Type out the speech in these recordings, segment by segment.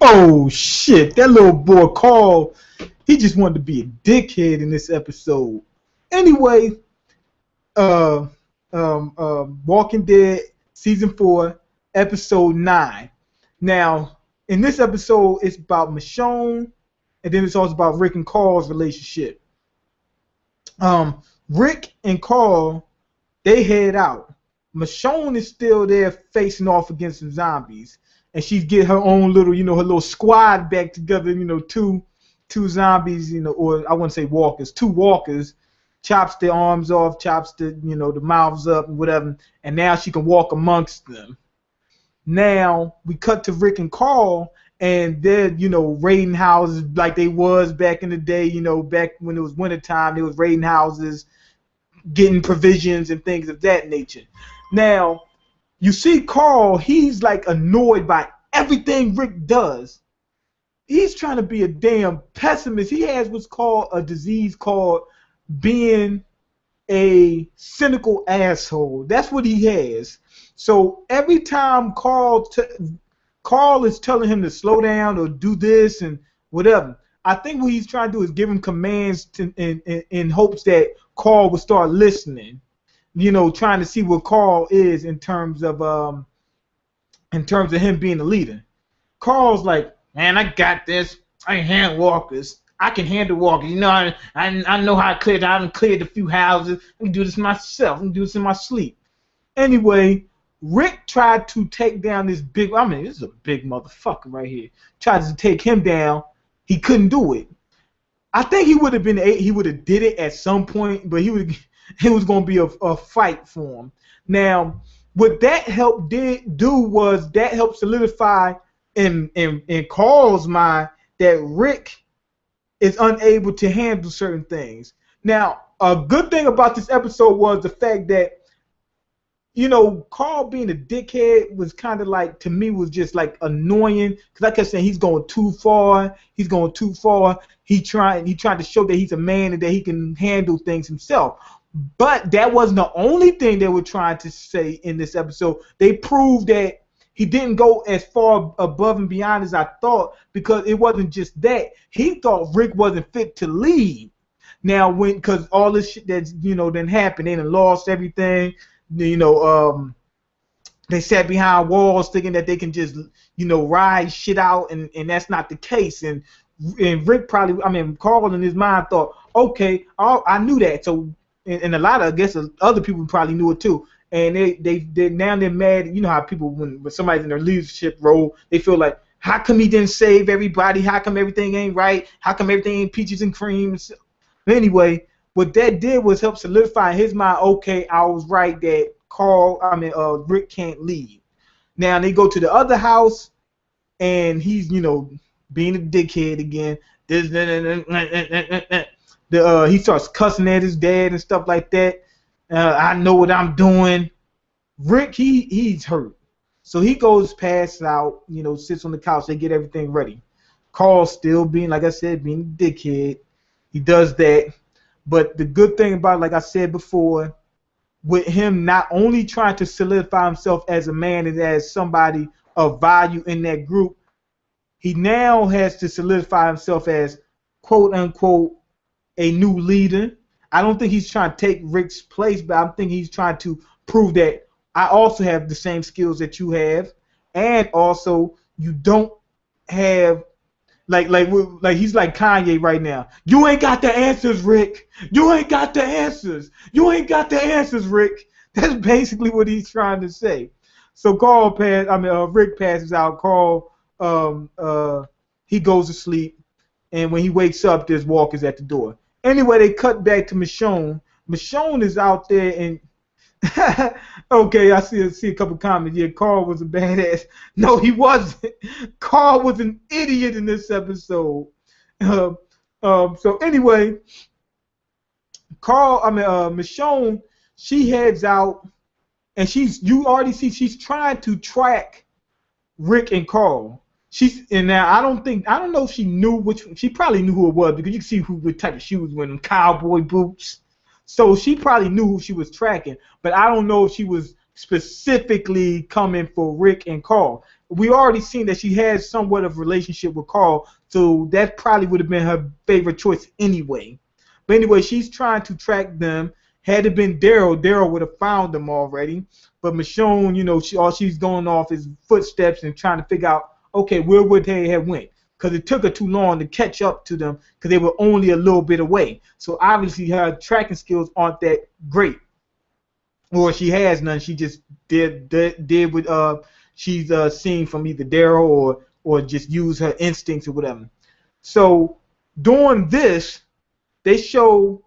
Oh shit, that little boy Carl, he just wanted to be a dickhead in this episode. Anyway, uh, Walking Dead season 4, episode 9. Now, in this episode, it's about Michonne, and then it's also about Rick and Carl's relationship. Rick and Carl, they head out. Michonne is still there facing off against some zombies, and she's get her own little, her little squad back together. Two zombies, or I wouldn't say walkers, two walkers, chops their arms off, chops the mouths up and whatever, and now she can walk amongst them. Now we cut to Rick and Carl, and they're raiding houses like they was back in the day. Back when it was wintertime, they was raiding houses, getting provisions and things of that nature. Now you see Carl, he's like annoyed by everything Rick does. He's trying to be a damn pessimist. He has what's called a disease called being a cynical asshole. That's what he has. So every time Carl is telling him to slow down or do this and whatever, I think what he's trying to do is give him commands in hopes that Carl will start listening. Trying to see what Carl is in terms of him being a leader. Carl's like, man, I got this. I handle walkers. I can handle walkers. I know how to clear. I done cleared a few houses. I can do this myself. I can do this in my sleep. Anyway, Rick tried to take down this big. I mean, this is a big motherfucker right here. Tried to take him down. He couldn't do it. I think he would have did it at some point, but it was going to be a fight for him. Now, what that helped was that helped solidify in Carl's mind that Rick is unable to handle certain things. Now, a good thing about this episode was the fact that Carl being a dickhead was kind of like, to me, was just like annoying, because I kept saying he's going too far. He's going too far. He tried to show that he's a man and that he can handle things himself. But that wasn't the only thing they were trying to say in this episode. They proved that he didn't go as far above and beyond as I thought, because it wasn't just that. He thought Rick wasn't fit to lead. Now, because all this shit that's done happened, they done lost everything. They sat behind walls thinking that they can just ride shit out, and that's not the case. And Rick Carl in his mind thought, okay, I knew that. So and a lot of, I guess, other people probably knew it too. And they now they're mad. You know how people, when somebody's in their leadership role, they feel like, how come he didn't save everybody? How come everything ain't right? How come everything ain't peaches and cream? Anyway, what that did was help solidify in his mind, okay, I was right that Rick can't leave. Now they go to the other house, and he's being a dickhead again. He starts cussing at his dad and stuff like that. I know what I'm doing. Rick, he's hurt. So he goes past out, sits on the couch. They get everything ready. Carl still being, like I said, being a dickhead. He does that. But the good thing about it, like I said before, with him not only trying to solidify himself as a man and as somebody of value in that group, he now has to solidify himself as, quote unquote, a new leader. I don't think he's trying to take Rick's place, but I think he's trying to prove that I also have the same skills that you have, and also you don't have like he's like Kanye right now. You ain't got the answers, Rick. You ain't got the answers. You ain't got the answers, Rick. That's basically what he's trying to say. So Rick passes out. Carl he goes to sleep, and when he wakes up, there's walkers at the door. Anyway, they cut back to Michonne. Michonne is out there, and okay, I see a couple comments. Yeah, Carl was a badass. No, he wasn't. Carl was an idiot in this episode. So anyway, Michonne, she heads out, and you already see she's trying to track Rick and Carl. Now I don't know if she knew she probably knew who it was, because you can see what type of shoes wearing, them cowboy boots. So she probably knew who she was tracking, but I don't know if she was specifically coming for Rick and Carl. We already seen that she has somewhat of a relationship with Carl, so that probably would have been her favorite choice anyway. But anyway, she's trying to track them. Had it been Daryl, Daryl would have found them already. But Michonne, all she's going off is footsteps and trying to figure out, okay, where would they have went? Because it took her too long to catch up to them because they were only a little bit away. So obviously her tracking skills aren't that great. Or she has none. She just did what she's seen from either Daryl or just use her instincts or whatever. So during this, they show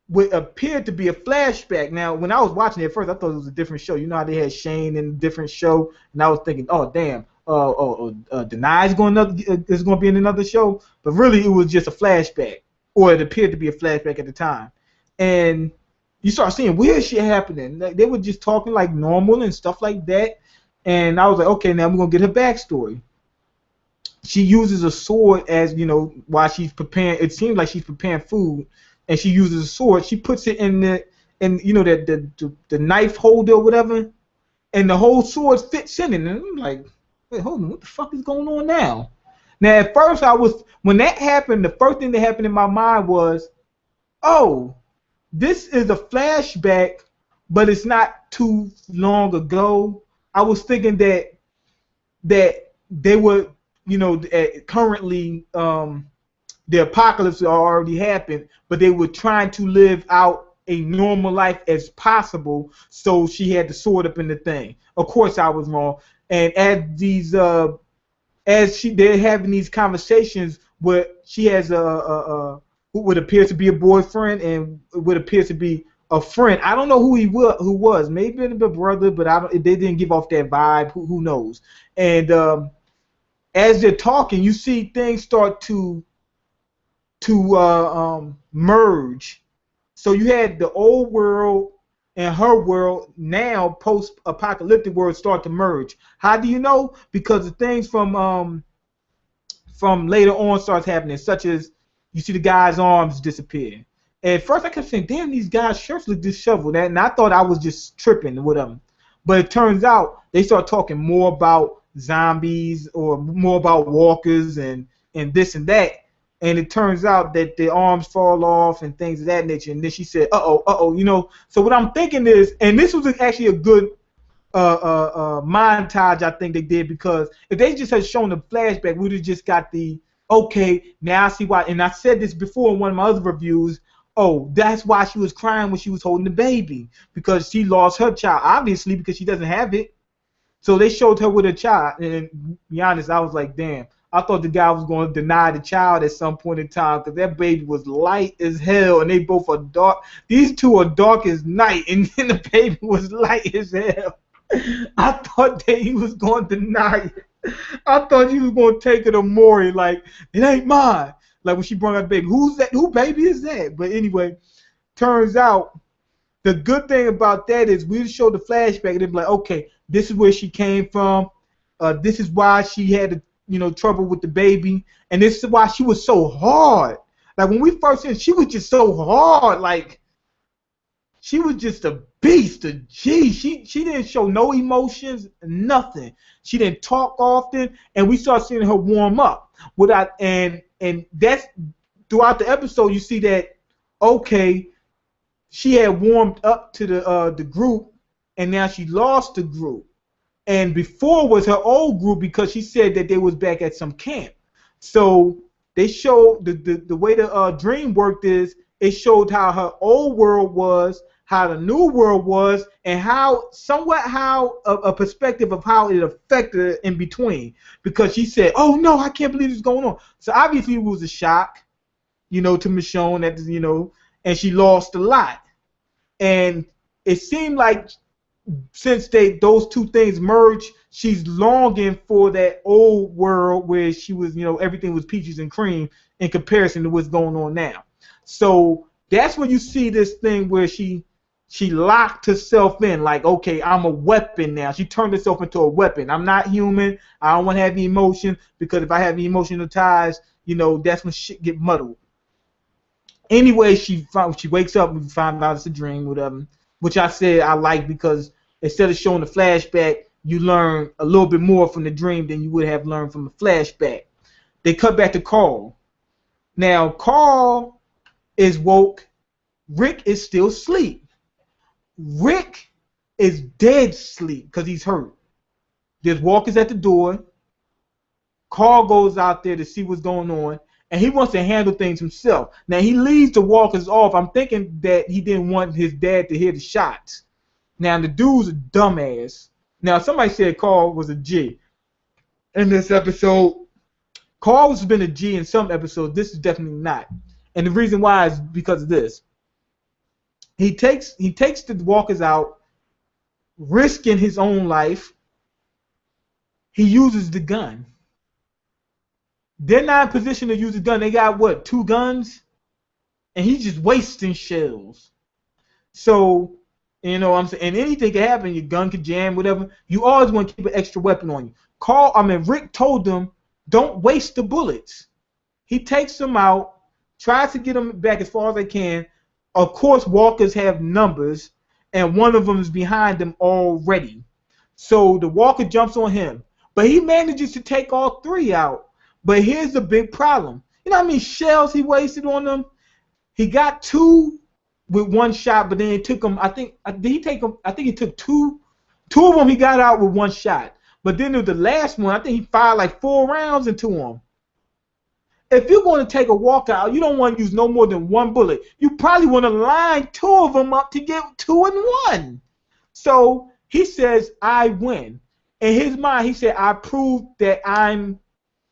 what appeared to be a flashback. Now, when I was watching it at first, I thought it was a different show. You know how they had Shane in a different show, and I was thinking, oh damn, Denai is going to be in another show, but really it was just a flashback, or it appeared to be a flashback at the time, and you start seeing weird shit happening. They were just talking like normal and stuff like that, and I was like, okay, now we're gonna get her backstory. She uses a sword as while she's preparing. It seems like she's preparing food. And she uses a sword. She puts it in the knife holder or whatever, and the whole sword fits in it. And I'm like, wait, hold on, what the fuck is going on now? Now at first when that happened, the first thing that happened in my mind was, oh, this is a flashback, but it's not too long ago. I was thinking that they were currently the apocalypse already happened, but they were trying to live out a normal life as possible, so she had the sword up in the thing. Of course, I was wrong. And they're having these conversations where she has who would appear to be a boyfriend and would appear to be a friend. I don't know who who was. Maybe a brother, but they didn't give off that vibe. Who knows? And as they're talking, you see things start to merge. So you had the old world and her world, now post-apocalyptic world, start to merge. How do you know? Because the things from later on starts happening, such as you see the guy's arms disappear. At first I kept saying, damn, these guys' shirts look disheveled, and I thought I was just tripping with them. But it turns out they start talking more about zombies or more about walkers and this and that. And it turns out that the arms fall off and things of that nature. And then she said, So what I'm thinking is, and this was actually a good montage I think they did, because if they just had shown the flashback, we would have just got okay, now I see why. And I said this before in one of my other reviews. Oh, that's why she was crying when she was holding the baby, because she lost her child, obviously, because she doesn't have it. So they showed her with a child. And to be honest, I was like, damn. I thought the guy was going to deny the child at some point in time, because that baby was light as hell, and they both are dark. These two are dark as night, and then the baby was light as hell. I thought that he was going to deny it. I thought he was going to take it to Maury, like, it ain't mine. Like when she brought out the baby, who's that? Who baby is that? But anyway, turns out the good thing about that is we show the flashback, and they're like, okay, this is where she came from. This is why she had trouble with the baby, and this is why she was so hard. Like when we first seen, she was just so hard. Like she was just a beast. She didn't show no emotions, nothing. She didn't talk often, and we start seeing her warm up. And that's throughout the episode. You see that okay, she had warmed up to the group, and now she lost the group. And before was her old group, because she said that they was back at some camp. So they showed the way the dream worked is it showed how her old world was, how the new world was, and how a perspective of how it affected her in between. Because she said, "Oh no, I can't believe this is going on." So obviously it was a shock, to Michonne, that and she lost a lot. And it seemed like since those two things merged, she's longing for that old world where she was, everything was peaches and cream in comparison to what's going on now. So that's when you see this thing where she locked herself in, like, okay, I'm a weapon now. She turned herself into a weapon. I'm not human. I don't want to have any emotion, because if I have any emotional ties, that's when shit get muddled. Anyway, she wakes up and finds out it's a dream, whatever, which I said I like, because instead of showing the flashback, you learn a little bit more from the dream than you would have learned from the flashback. They cut back to Carl. Now, Carl is woke. Rick is still asleep. Rick is dead sleep because he's hurt. There's walkers at the door. Carl goes out there to see what's going on, and he wants to handle things himself. Now, he leaves the walkers off. I'm thinking that he didn't want his dad to hear the shots. Now, the dude's a dumbass. Now, somebody said Carl was a G. In this episode, Carl has been a G in some episodes. This is definitely not. And the reason why is because of this. He takes the walkers out, risking his own life. He uses the gun. They're not in position to use the gun. They got, what, 2 guns? And he's just wasting shells. So, you know what I'm saying? And anything can happen. Your gun could jam, whatever. You always want to keep an extra weapon on you. Rick told them, don't waste the bullets. He takes them out, tries to get them back as far as they can. Of course, walkers have numbers, and one of them is behind them already. So the walker jumps on him. But he manages to take all 3 out. But here's the big problem. You know how many shells he wasted on them? He got 2 with 1 shot, but then it took him, I think he took 2 of them he got out with 1 shot. But then the last one, I think he fired like 4 rounds into him. If you're going to take a walk out, you don't want to use no more than 1 bullet. You probably want to line 2 of them up to get 2 and 1. So he says, I win. In his mind, he said, I proved that I'm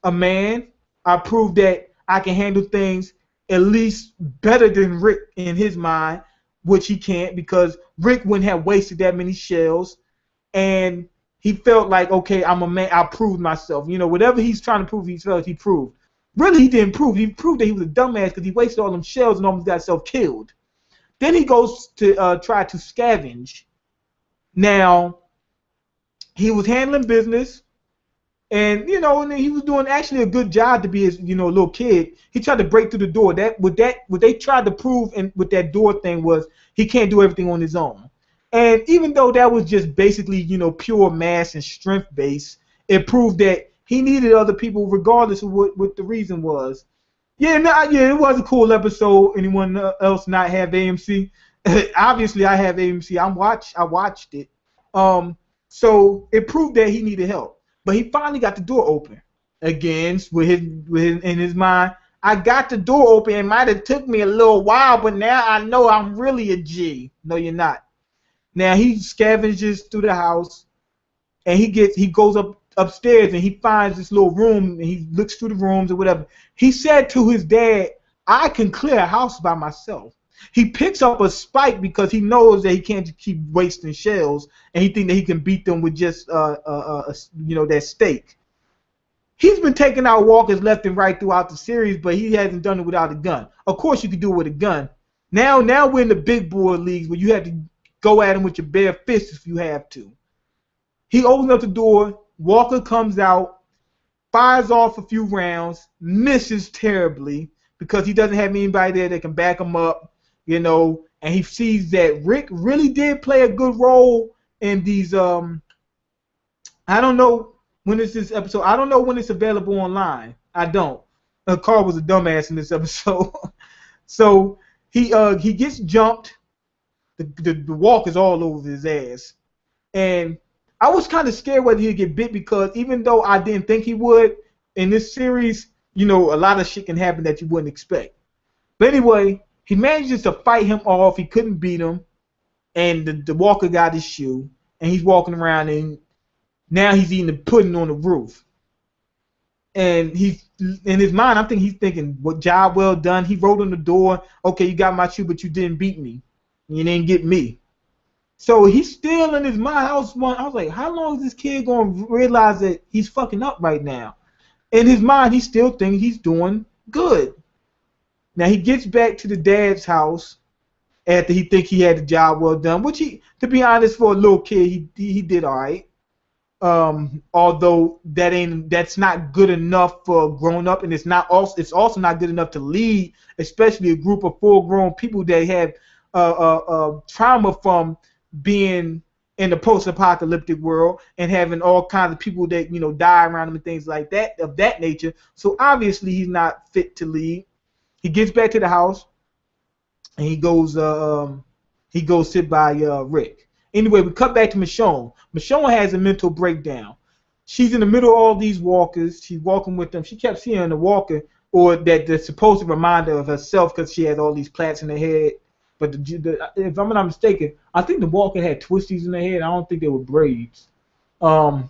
a man. I proved that I can handle things at least better than Rick in his mind, which he can't because Rick wouldn't have wasted that many shells. And he felt like, okay, I'm a man. I proved myself. You know, whatever he's trying to prove, he felt he proved. Really, he didn't prove. He proved that he was a dumbass because he wasted all them shells and almost got himself killed. Then he goes to try to scavenge. Now, he was handling business. And you know, and he was doing actually a good job to be a little kid. He tried to break through the door. What they tried to prove and with that door thing was he can't do everything on his own. And even though that was just basically pure mass and strength base, it proved that he needed other people regardless of what the reason was. Yeah, it was a cool episode. Anyone else not have AMC? Obviously, I have AMC. I watched it. So it proved that he needed help. But he finally got the door open. Again, in his mind, I got the door open. It might have took me a little while, but now I know I'm really a G. No, you're not. Now he scavenges through the house, and he goes upstairs and he finds this little room, and he looks through the rooms or whatever. He said to his dad, "I can clear a house by myself." He picks up a spike because he knows that he can't just keep wasting shells, and he thinks that he can beat them with just that stake. He's been taking out walkers left and right throughout the series, but he hasn't done it without a gun. Of course, you can do it with a gun. Now we're in the big boy leagues where you have to go at him with your bare fists if you have to. He opens up the door. Walker comes out, fires off a few rounds, misses terribly because he doesn't have anybody there that can back him up. And he sees that Rick really did play a good role in these. I don't know when it's this episode. I don't know when it's available online. I don't. Carl was a dumbass in this episode. So he gets jumped. The walk is all over his ass, and I was kind of scared whether he'd get bit because even though I didn't think he would in this series, a lot of shit can happen that you wouldn't expect. But anyway. He manages to fight him off. He couldn't beat him. And the walker got his shoe. And he's walking around. And now he's eating the pudding on the roof. And he's in his mind, I think he's thinking, what job well done. He wrote on the door, okay, you got my shoe, but you didn't beat me. You didn't get me. So he's still in his mind. I was like, how long is this kid going to realize that he's fucking up right now? In his mind, he still thinks he's doing good. Now he gets back to the dad's house after he think he had the job well done, which to be honest, for a little kid, he did all right. Although that's not good enough for a grown up, and it's also not good enough to lead, especially a group of full grown people that have trauma from being in the post-apocalyptic world and having all kinds of people that die around him and things like that of that nature. So obviously he's not fit to lead. He gets back to the house and he goes sit by Rick. Anyway, we cut back to Michonne. Michonne has a mental breakdown. She's in the middle of all these walkers. She's walking with them. She kept seeing the walker, or that's supposed to remind her of herself because she has all these plaits in her head. But if I'm not mistaken, I think the walker had twisties in her head. I don't think they were braids. So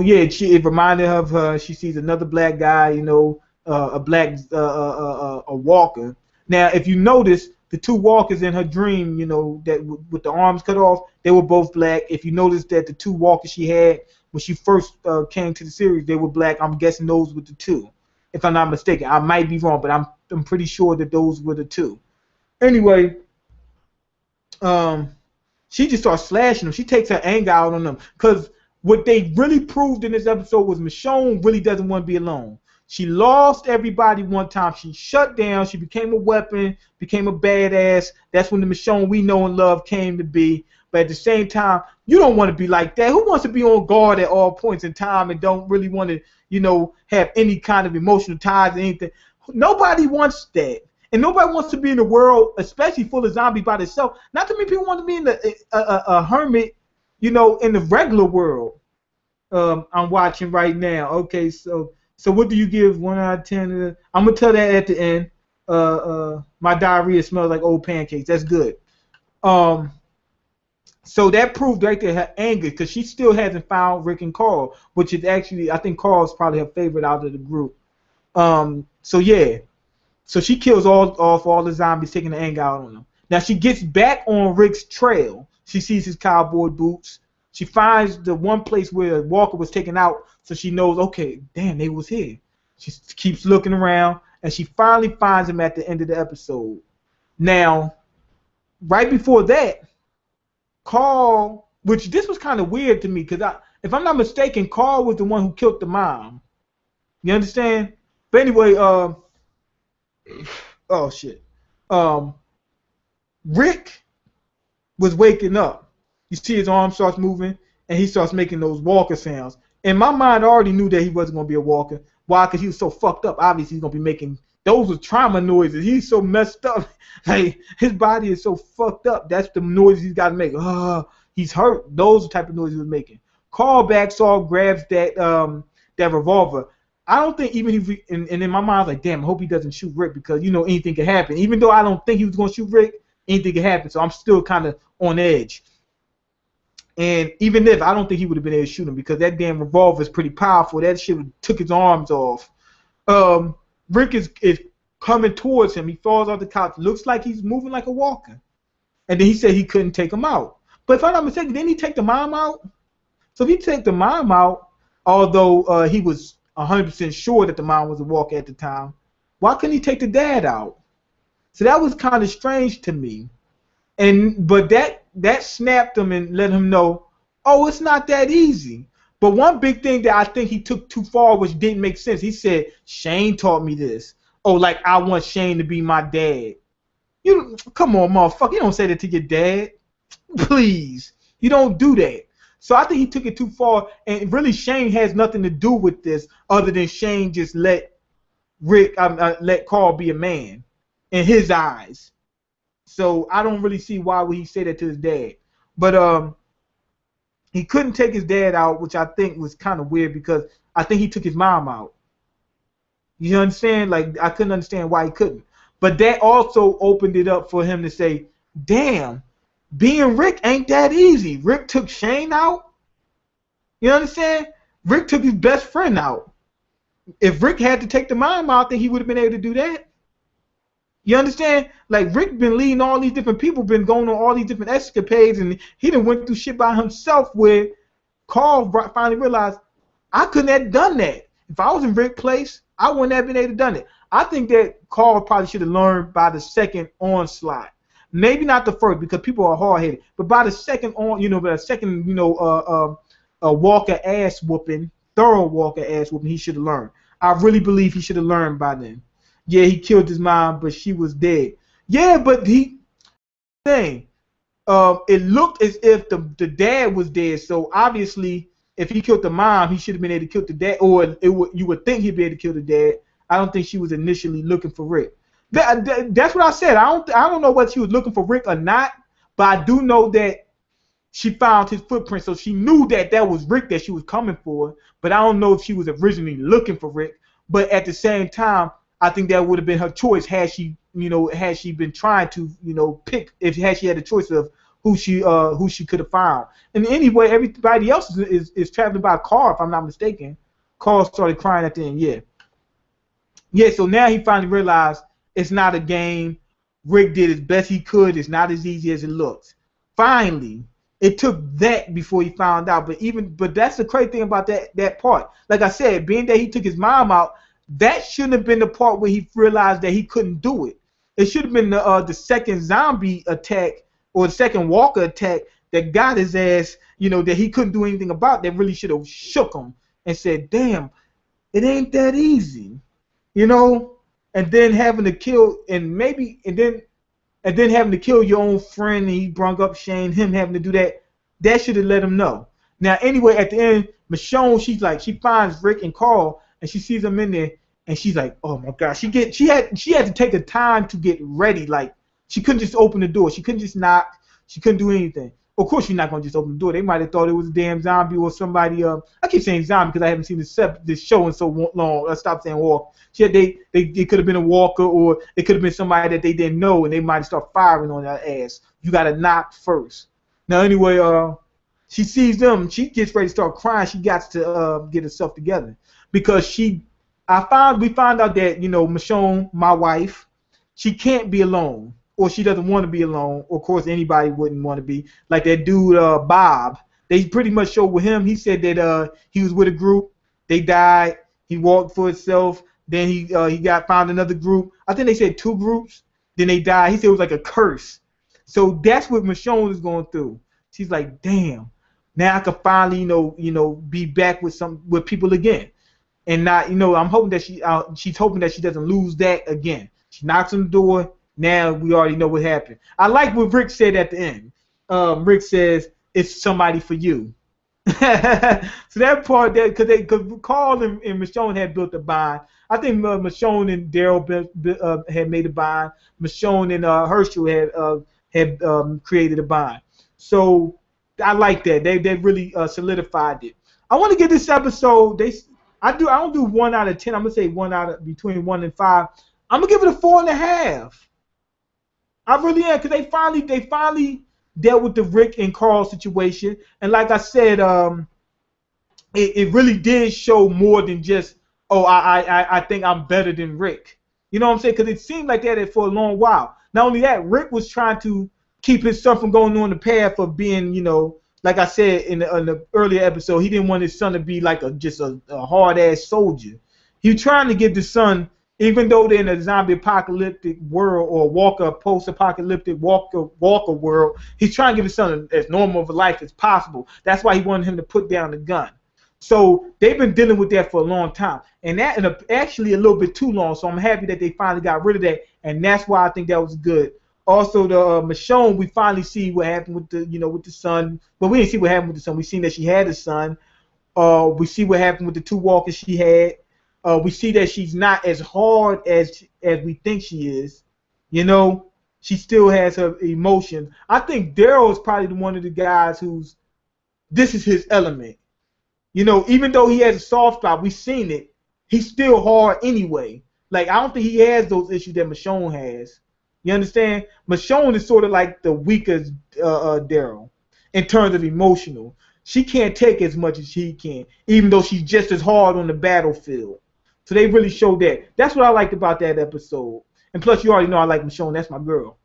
yeah, it reminded her of her. She sees another black guy, a black a walker. Now, if you notice, the two walkers in her dream, that with the arms cut off, they were both black. If you notice that the two walkers she had when she first came to the series, they were black. I'm guessing those were the two, if I'm not mistaken. I might be wrong, but I'm pretty sure that those were the two. Anyway, she just starts slashing them. She takes her anger out on them because what they really proved in this episode was Michonne really doesn't want to be alone. She lost everybody one time. She shut down. She became a weapon, became a badass. That's when the Michonne we know and love came to be. But at the same time, you don't want to be like that. Who wants to be on guard at all points in time and don't really want to, have any kind of emotional ties or anything? Nobody wants that. And nobody wants to be in a world, especially full of zombies by themselves. Not too many people want to be in a hermit, in the regular world. I'm watching right now. Okay, so what do you give 1 out of 10? I'm gonna tell that at the end. My diarrhea smells like old pancakes. That's good. So that proved right there her anger because she still hasn't found Rick and Carl, which is actually, I think Carl's probably her favorite out of the group. So yeah. So she kills off all the zombies, taking the anger out on them. Now she gets back on Rick's trail. She sees his cowboy boots. She finds the one place where Walker was taken out, so she knows, okay, damn, they was here. She keeps looking around, and she finally finds him at the end of the episode. Now, right before that, Carl, which this was kind of weird to me, because if I'm not mistaken, Carl was the one who killed the mom. You understand? But anyway, oh shit. Rick was waking up. You see his arm starts moving, and he starts making those walker sounds. In my mind, I already knew that he wasn't going to be a walker. Why? Because he was so fucked up. Obviously, he's going to be making those were trauma noises. He's so messed up. Like, his body is so fucked up. That's the noise he's got to make. He's hurt. Those are the type of noise he was making. Carl backs off, grabs that revolver. I don't think even if and in my mind, I was like, damn, I hope he doesn't shoot Rick because, anything can happen. Even though I don't think he was going to shoot Rick, anything can happen. So I'm still kind of on edge. And even if, I don't think he would have been able to shoot him because that damn revolver is pretty powerful. That shit took his arms off. Rick is coming towards him. He falls off the couch. Looks like he's moving like a walker. And then he said he couldn't take him out. But if I'm not mistaken, didn't he take the mom out? So if he take the mom out, although he was 100% sure that the mom was a walker at the time, why couldn't he take the dad out? So that was kind of strange to me. But that snapped him and let him know, oh, it's not that easy. But one big thing that I think he took too far, which didn't make sense, he said, Shane taught me this. Oh, like I want Shane to be my dad. Come on, motherfucker. You don't say that to your dad. Please. You don't do that. So I think he took it too far, and really Shane has nothing to do with this other than Shane just let Carl be a man in his eyes. So I don't really see why would he say that to his dad. But he couldn't take his dad out, which I think was kind of weird because I think he took his mom out. You understand? Like, I couldn't understand why he couldn't. But that also opened it up for him to say, damn, being Rick ain't that easy. Rick took Shane out? You understand? Rick took his best friend out. If Rick had to take the mom out, then he would have been able to do that. You understand? Like, Rick been leading all these different people, been going on all these different escapades, and he done went through shit by himself where Carl finally realized, I couldn't have done that. If I was in Rick's place, I wouldn't have been able to done it. I think that Carl probably should have learned by the second onslaught. Maybe not the first because people are hard-headed, but by the second Walker ass whooping, thorough Walker ass whooping, he should have learned. I really believe he should have learned by then. Yeah, he killed his mom, but she was dead. Yeah, but it looked as if the dad was dead. So obviously, if he killed the mom, he should have been able to kill the dad, or you would think he'd be able to kill the dad. I don't think she was initially looking for Rick. That's what I said. I don't know whether she was looking for Rick or not, but I do know that she found his footprint, so she knew that that was Rick that she was coming for. But I don't know if she was originally looking for Rick. But at the same time, I think that would have been her choice had she, had she been trying to, pick had she had a choice of who she could have found. And anyway, everybody else is traveling by car, if I'm not mistaken. Carl started crying at the end. Yeah. So now he finally realized it's not a game. Rick did as best he could. It's not as easy as it looks. Finally, it took that before he found out. But that's the crazy thing about that part. Like I said, being that he took his mom out, that shouldn't have been the part where he realized that he couldn't do it. It should have been the second zombie attack or the second Walker attack that got his ass, that he couldn't do anything about. That really should have shook him and said, "Damn, it ain't that easy," And then having to kill and then having to kill your own friend, and he brought up Shane, him having to do that should have let him know. Now, anyway, at the end, Michonne, she finds Rick and Carl, and she sees them in there, and she's like, oh my God, she had to take the time to get ready. Like, she couldn't just open the door, she couldn't just knock, she couldn't do anything. Of course, she's not gonna just open the door. They might have thought it was a damn zombie or somebody. I keep saying zombie because I haven't seen this show in so long. I stopped saying walk. They could have been a walker, or it could have been somebody that they didn't know, and they might have started firing on their ass. You gotta knock first. Now anyway, she sees them. She gets ready to start crying. She got to get herself together because we found out that Michonne, my wife, she can't be alone. Or she doesn't want to be alone. Of course, anybody wouldn't want to be. Like that dude, Bob. They pretty much showed with him. He said that he was with a group. They died. He walked for himself. Then he found another group. I think they said 2 groups. Then they died. He said it was like a curse. So that's what Michonne is going through. She's like, damn. Now I can finally, be back with people again. And not, I'm hoping that she's hoping that she doesn't lose that again. She knocks on the door. Now we already know what happened. I like what Rick said at the end. Rick says, it's somebody for you. So that part, because Carl and Michonne had built a bond. I think Michonne and Daryl had made a bond. Michonne and Herschel had created a bond. So I like that. They really solidified it. I want to give this episode, I don't do 1 out of 10. I'm going to say between 1 and 5. I'm going to give it a 4.5. I really am, because they finally dealt with the Rick and Carl situation, and like I said, it really did show more than just, I think I'm better than Rick. You know what I'm saying? Because it seemed like that for a long while. Not only that, Rick was trying to keep his son from going on the path of being, like I said in the earlier episode, he didn't want his son to be like just a hard ass soldier. He was trying to give the son. Even though they're in a zombie apocalyptic world or post-apocalyptic walker world, he's trying to give his son as normal of a life as possible. That's why he wanted him to put down the gun. So they've been dealing with that for a long time, and actually a little bit too long. So I'm happy that they finally got rid of that, and that's why I think that was good. Also, the Michonne, we finally see what happened with the son. But we didn't see what happened with the son. We seen that she had a son. We see what happened with the 2 walkers she had. We see that she's not as hard as we think she is. She still has her emotions. I think Daryl is probably one of the guys this is his element. Even though he has a soft spot, we've seen it, he's still hard anyway. Like, I don't think he has those issues that Michonne has. You understand? Michonne is sort of like the weakest Daryl in terms of emotional. She can't take as much as he can, even though she's just as hard on the battlefield. So they really showed that. That's what I liked about that episode. And plus, you already know I like Michonne. That's my girl.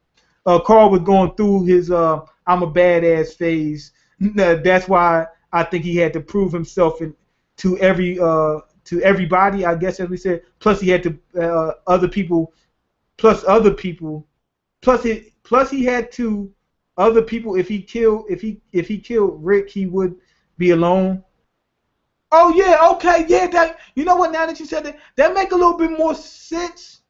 Carl was going through his I'm a badass phase. That's why I think he had to prove himself to everybody, I guess, as we said. Plus, he had to other people. Plus, he had to other people. If he killed Rick, he would be alone. Oh yeah, okay, yeah. That, you know what? Now that you said that make a little bit more sense.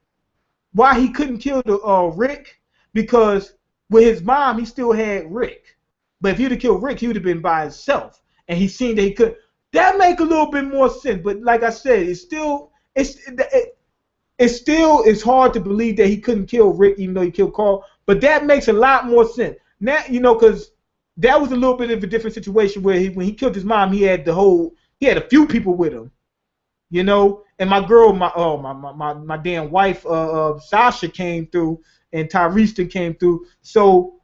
Why he couldn't kill the Rick? Because with his mom, he still had Rick. But if he'd have killed Rick, he would have been by himself. And he seen that he could. That make a little bit more sense. But like I said, it's hard to believe that he couldn't kill Rick even though he killed Carl. But that makes a lot more sense. Now, because that was a little bit of a different situation where when he killed his mom, he had a few people with him. And my girl, my damn wife, Sasha came through, and Tyrese came through. So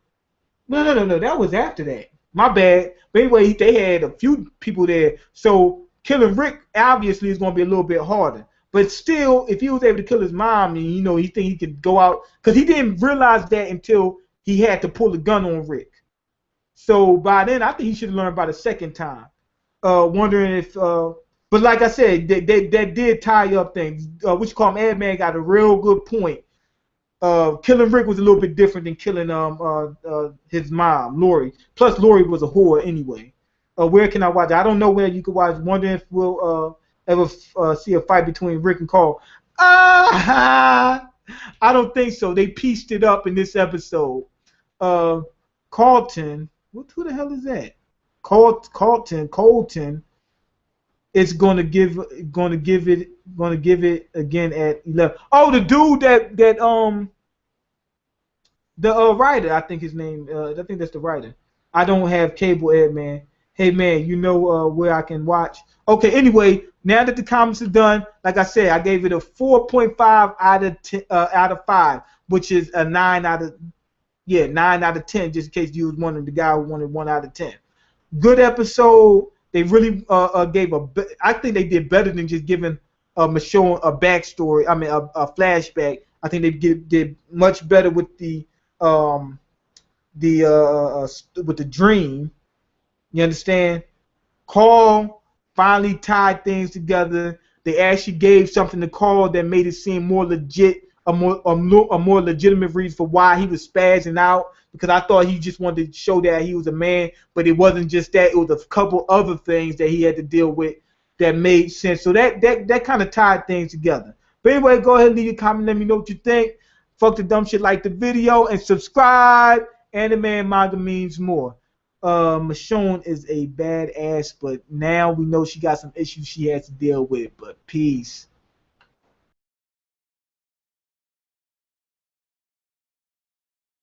no, that was after that. My bad. But anyway, they had a few people there. So killing Rick obviously is going to be a little bit harder. But still, if he was able to kill his mom, and he think he could go out, because he didn't realize that until he had to pull a gun on Rick. So by then, I think he should have learned by the second time. Wondering if, but like I said, that did tie up things. What you call him, Ant-Man got a real good point. Killing Rick was a little bit different than killing his mom, Lori. Plus, Lori was a whore anyway. Where can I watch it? I don't know where you can watch. Wondering if we'll ever see a fight between Rick and Carl. I don't think so. They pieced it up in this episode. Colton, who the hell is that? Colton is gonna give it again at 11. Oh, the dude the writer, I think his name. I think that's the writer. I don't have cable, Ed, man. Hey man, where I can watch? Okay, anyway, now that the comments are done, like I said, I gave it a 4.5 out of 5, which is a 9 out of 10, just in case you was wondering, the guy who wanted 1 out of 10. Good episode. They really I think they did better than just giving Michonne a backstory. I mean, a flashback. I think they did much better with the dream. You understand? Carl finally tied things together. They actually gave something to Carl that made it seem more legit, a more legitimate reason for why he was spazzing out. Because I thought he just wanted to show that he was a man, but it wasn't just that. It was a couple other things that he had to deal with that made sense. So that kind of tied things together. But anyway, go ahead and leave your comment. Let me know what you think. Fuck the dumb shit, like the video, and subscribe. Anime and manga means more. Michonne is a badass, but now we know she got some issues she has to deal with. But peace.